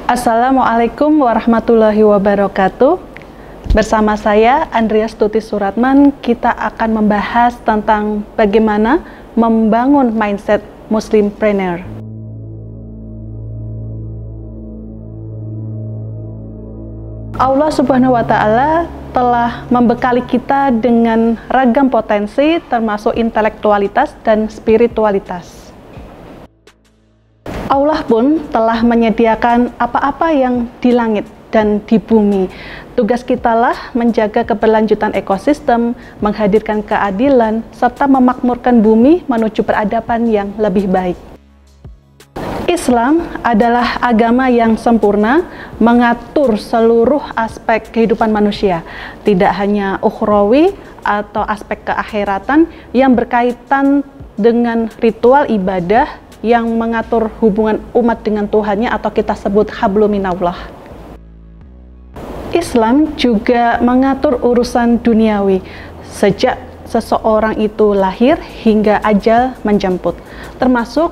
Assalamualaikum warahmatullahi wabarakatuh. Bersama saya Andreas Tuti Suratman, kita akan membahas tentang bagaimana membangun mindset Muslimpreneur. Allah Subhanahu wa Ta'ala telah membekali kita dengan ragam potensi, termasuk intelektualitas dan spiritualitas. Allah pun telah menyediakan apa-apa yang di langit dan di bumi. Tugas kitalah menjaga keberlanjutan ekosistem, menghadirkan keadilan, serta memakmurkan bumi menuju peradaban yang lebih baik. Islam adalah agama yang sempurna, mengatur seluruh aspek kehidupan manusia, tidak hanya ukhrawi atau aspek keakhiratan yang berkaitan dengan ritual ibadah yang mengatur hubungan umat dengan Tuhannya atau kita sebut hablum minallah. Islam juga mengatur urusan duniawi sejak seseorang itu lahir hingga ajal menjemput, termasuk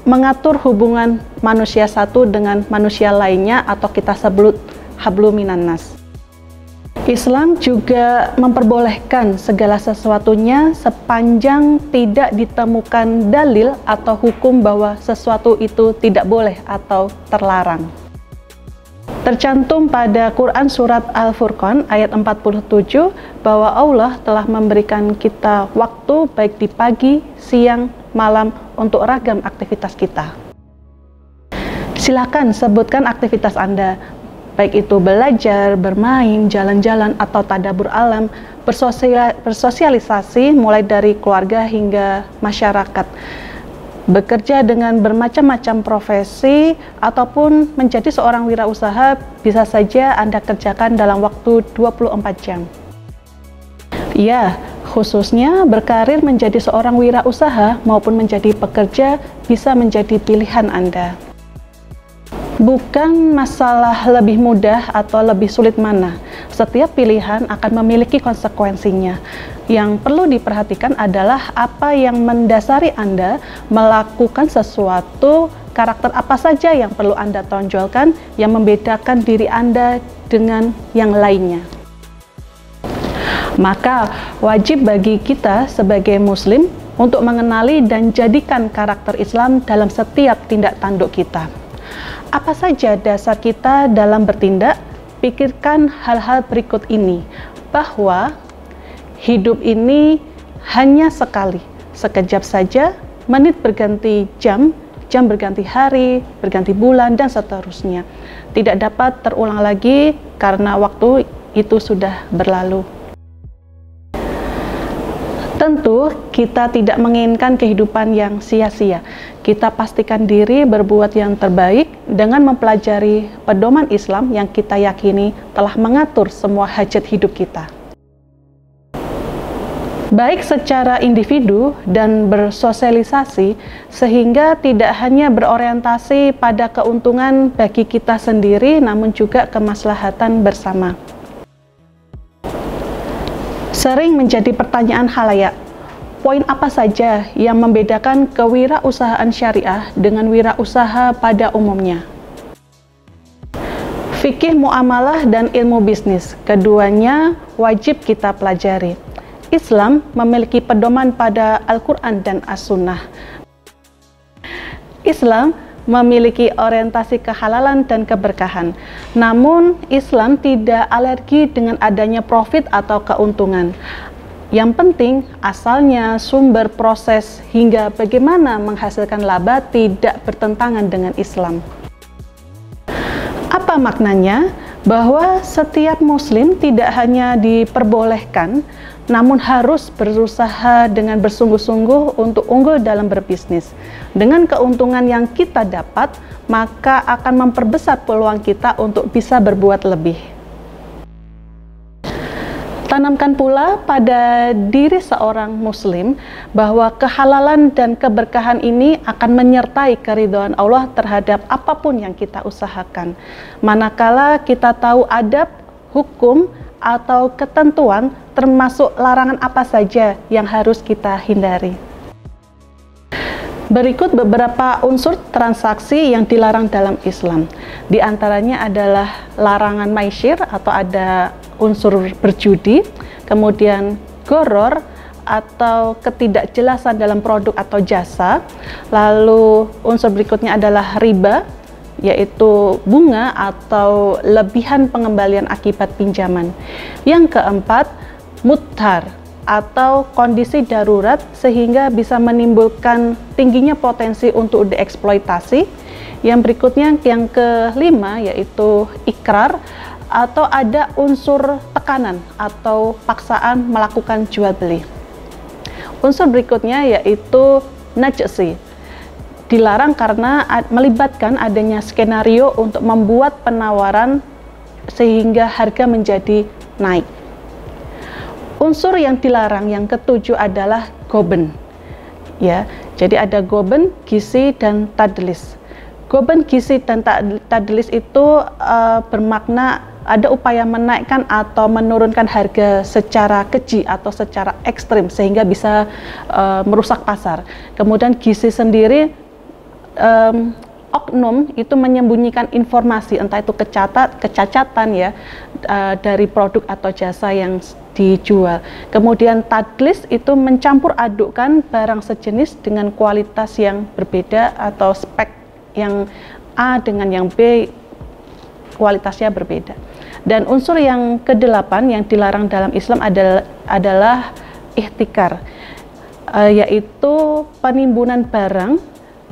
mengatur hubungan manusia satu dengan manusia lainnya atau kita sebut hablum minannas. Islam juga memperbolehkan segala sesuatunya sepanjang tidak ditemukan dalil atau hukum bahwa sesuatu itu tidak boleh atau terlarang. Tercantum pada Quran Surat Al-Furqan ayat 47 bahwa Allah telah memberikan kita waktu baik di pagi, siang, malam untuk ragam aktivitas kita. Silakan sebutkan aktivitas Anda, baik itu belajar, bermain, jalan-jalan, atau tadabbur alam, bersosialisasi mulai dari keluarga hingga masyarakat, bekerja dengan bermacam-macam profesi, ataupun menjadi seorang wirausaha bisa saja Anda kerjakan dalam waktu 24 jam. Ya, khususnya berkarir menjadi seorang wirausaha maupun menjadi pekerja bisa menjadi pilihan Anda. Bukan masalah lebih mudah atau lebih sulit mana. Setiap pilihan akan memiliki konsekuensinya. Yang perlu diperhatikan adalah apa yang mendasari Anda melakukan sesuatu, karakter apa saja yang perlu Anda tonjolkan yang membedakan diri Anda dengan yang lainnya. Maka wajib bagi kita sebagai muslim untuk mengenali dan jadikan karakter Islam dalam setiap tindak tanduk kita. Apa saja dasar kita dalam bertindak? Pikirkan hal-hal berikut ini, bahwa hidup ini hanya sekali, sekejap saja, menit berganti jam, jam berganti hari, berganti bulan, dan seterusnya. Tidak dapat terulang lagi karena waktu itu sudah berlalu. Tentu kita tidak menginginkan kehidupan yang sia-sia. Kita pastikan diri berbuat yang terbaik dengan mempelajari pedoman Islam yang kita yakini telah mengatur semua hajat hidup kita. Baik secara individu dan bersosialisasi, sehingga tidak hanya berorientasi pada keuntungan bagi kita sendiri, namun juga kemaslahatan bersama. Sering menjadi pertanyaan khalayak, poin apa saja yang membedakan kewirausahaan syariah dengan wirausaha pada umumnya? Fikih muamalah dan ilmu bisnis, keduanya wajib kita pelajari. Islam memiliki pedoman pada Al-Quran dan As-Sunnah. Islam memiliki orientasi kehalalan dan keberkahan. Namun, Islam tidak alergi dengan adanya profit atau keuntungan. Yang penting, asalnya, sumber, proses, hingga bagaimana menghasilkan laba tidak bertentangan dengan Islam. Apa maknanya? Bahwa setiap muslim tidak hanya diperbolehkan, namun harus berusaha dengan bersungguh-sungguh untuk unggul dalam berbisnis. Dengan keuntungan yang kita dapat, maka akan memperbesar peluang kita untuk bisa berbuat lebih. Tanamkan pula pada diri seorang muslim bahwa kehalalan dan keberkahan ini akan menyertai keridhaan Allah terhadap apapun yang kita usahakan. Manakala kita tahu adab, hukum, atau ketentuan termasuk larangan apa saja yang harus kita hindari. Berikut beberapa unsur transaksi yang dilarang dalam Islam. Di antaranya adalah larangan maisyir atau ada unsur berjudi, kemudian goror atau ketidakjelasan dalam produk atau jasa. Lalu unsur berikutnya adalah riba, yaitu bunga atau lebihan pengembalian akibat pinjaman. Yang keempat, mudhar atau kondisi darurat sehingga bisa menimbulkan tingginya potensi untuk dieksploitasi. Yang berikutnya, yang kelima, yaitu ikrar atau ada unsur tekanan atau paksaan melakukan jual beli. Unsur berikutnya yaitu najsi, dilarang karena melibatkan adanya skenario untuk membuat penawaran sehingga harga menjadi naik. Unsur yang dilarang yang ketujuh adalah goben. Ya, jadi ada goben, gisi, dan tadlis. Goben, gisi, dan tadlis itu bermakna ada upaya menaikkan atau menurunkan harga secara keji atau secara ekstrim sehingga bisa merusak pasar. Kemudian gisi sendiri, oknum itu menyembunyikan informasi, entah itu kecacatan ya dari produk atau jasa yang dijual. Kemudian tadlis itu mencampur adukkan barang sejenis dengan kualitas yang berbeda atau spek yang A dengan yang B kualitasnya berbeda. Dan unsur yang kedelapan yang dilarang dalam Islam adalah ihtikar, yaitu penimbunan barang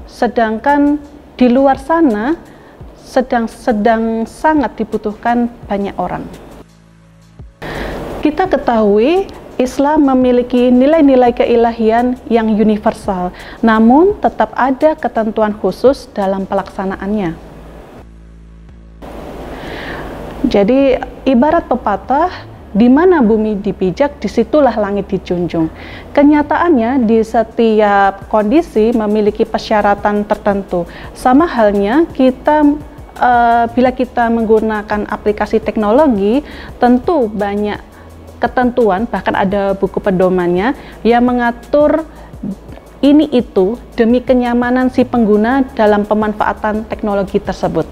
sedangkan di luar sana sedang sangat dibutuhkan banyak orang. Kita ketahui Islam memiliki nilai-nilai keilahian yang universal, namun tetap ada ketentuan khusus dalam pelaksanaannya. Jadi ibarat pepatah, di mana bumi dipijak, disitulah langit dijunjung. Kenyataannya di setiap kondisi memiliki persyaratan tertentu. Sama halnya kita bila kita menggunakan aplikasi teknologi, tentu banyak ketentuan, bahkan ada buku pedomannya yang mengatur ini itu demi kenyamanan si pengguna dalam pemanfaatan teknologi tersebut.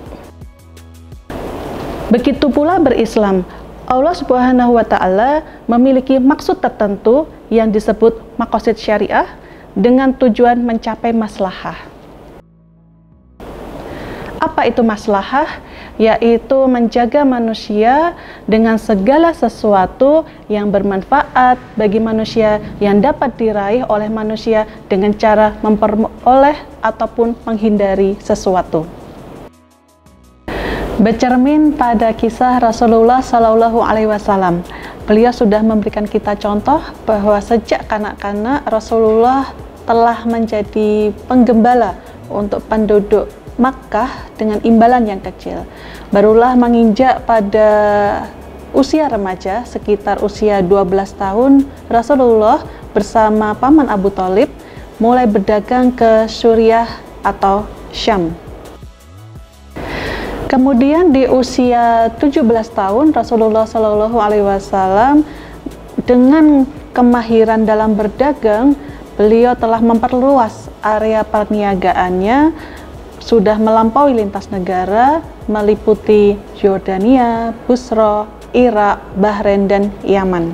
Begitu pula berislam, Allah Subhanahu wa Ta'ala memiliki maksud tertentu yang disebut maqasid syariah dengan tujuan mencapai maslahah. Apa itu maslahah? Yaitu menjaga manusia dengan segala sesuatu yang bermanfaat bagi manusia yang dapat diraih oleh manusia dengan cara memperoleh ataupun menghindari sesuatu. Bercermin pada kisah Rasulullah Shallallahu Alaihi Wasallam, beliau sudah memberikan kita contoh bahwa sejak kanak-kanak Rasulullah telah menjadi penggembala untuk penduduk Makkah dengan imbalan yang kecil. Barulah menginjak pada usia remaja, sekitar usia 12 tahun, Rasulullah bersama paman Abu Thalib mulai berdagang ke Suriah atau Syam. Kemudian di usia 17 tahun, Rasulullah Shallallahu Alaihi Wasallam dengan kemahiran dalam berdagang, beliau telah memperluas area perniagaannya, sudah melampaui lintas negara, meliputi Yordania, Busra, Irak, Bahrain, dan Yaman.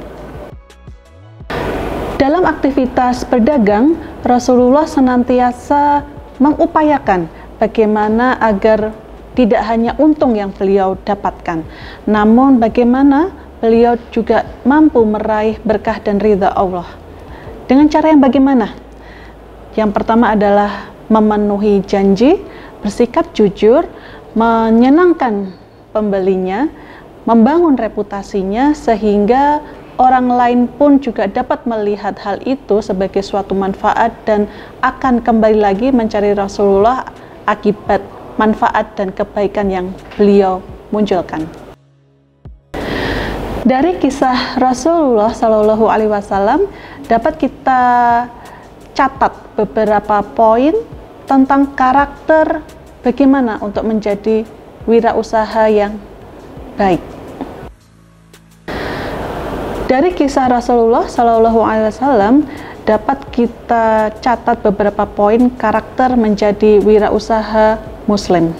Dalam aktivitas berdagang, Rasulullah senantiasa mengupayakan bagaimana agar tidak hanya untung yang beliau dapatkan, namun bagaimana beliau juga mampu meraih berkah dan ridha Allah. Dengan cara yang bagaimana? Yang pertama adalah memenuhi janji, bersikap jujur, menyenangkan pembelinya, membangun reputasinya sehingga orang lain pun juga dapat melihat hal itu sebagai suatu manfaat dan akan kembali lagi mencari Rasulullah akibat manfaat dan kebaikan yang beliau munculkan. Dari kisah Rasulullah Shallallahu Alaihi Wasallam dapat kita catat beberapa poin tentang karakter bagaimana untuk menjadi wirausaha yang baik. Dari kisah Rasulullah Shallallahu Alaihi Wasallam dapat kita catat beberapa poin karakter menjadi wirausaha Muslim.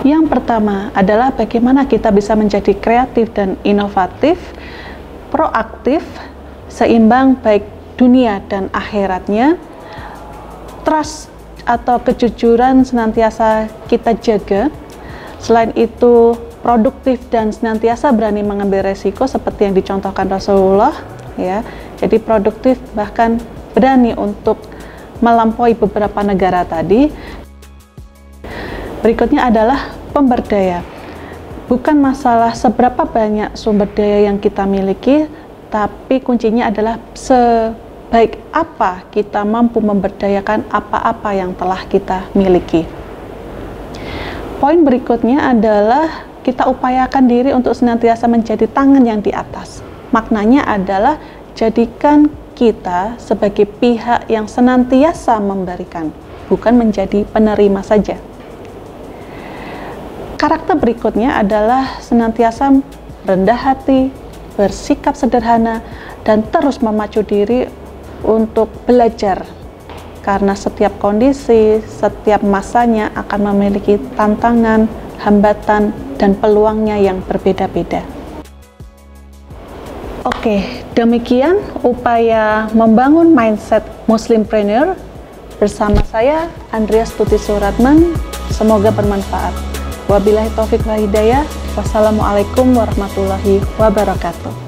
Yang pertama adalah bagaimana kita bisa menjadi kreatif dan inovatif, proaktif, seimbang baik dunia dan akhiratnya. Trust atau kejujuran senantiasa kita jaga. Selain itu, produktif dan senantiasa berani mengambil resiko seperti yang dicontohkan Rasulullah, ya. Jadi produktif bahkan berani untuk melampaui beberapa negara tadi. Berikutnya adalah pemberdaya. Bukan masalah seberapa banyak sumber daya yang kita miliki, tapi kuncinya adalah sebaik apa kita mampu memberdayakan apa-apa yang telah kita miliki. Poin berikutnya adalah kita upayakan diri untuk senantiasa menjadi tangan yang di atas. Maknanya adalah jadikan kita sebagai pihak yang senantiasa memberikan, bukan menjadi penerima saja. Karakter berikutnya adalah senantiasa rendah hati, bersikap sederhana, dan terus memacu diri untuk belajar. Karena setiap kondisi, setiap masanya akan memiliki tantangan, hambatan, dan peluangnya yang berbeda-beda. Oke, demikian upaya membangun mindset Muslimpreneur bersama saya, Andreas Tuti Suratman. Semoga bermanfaat. Wabillahi taufiq wal hidayah. Wassalamualaikum warahmatullahi wabarakatuh.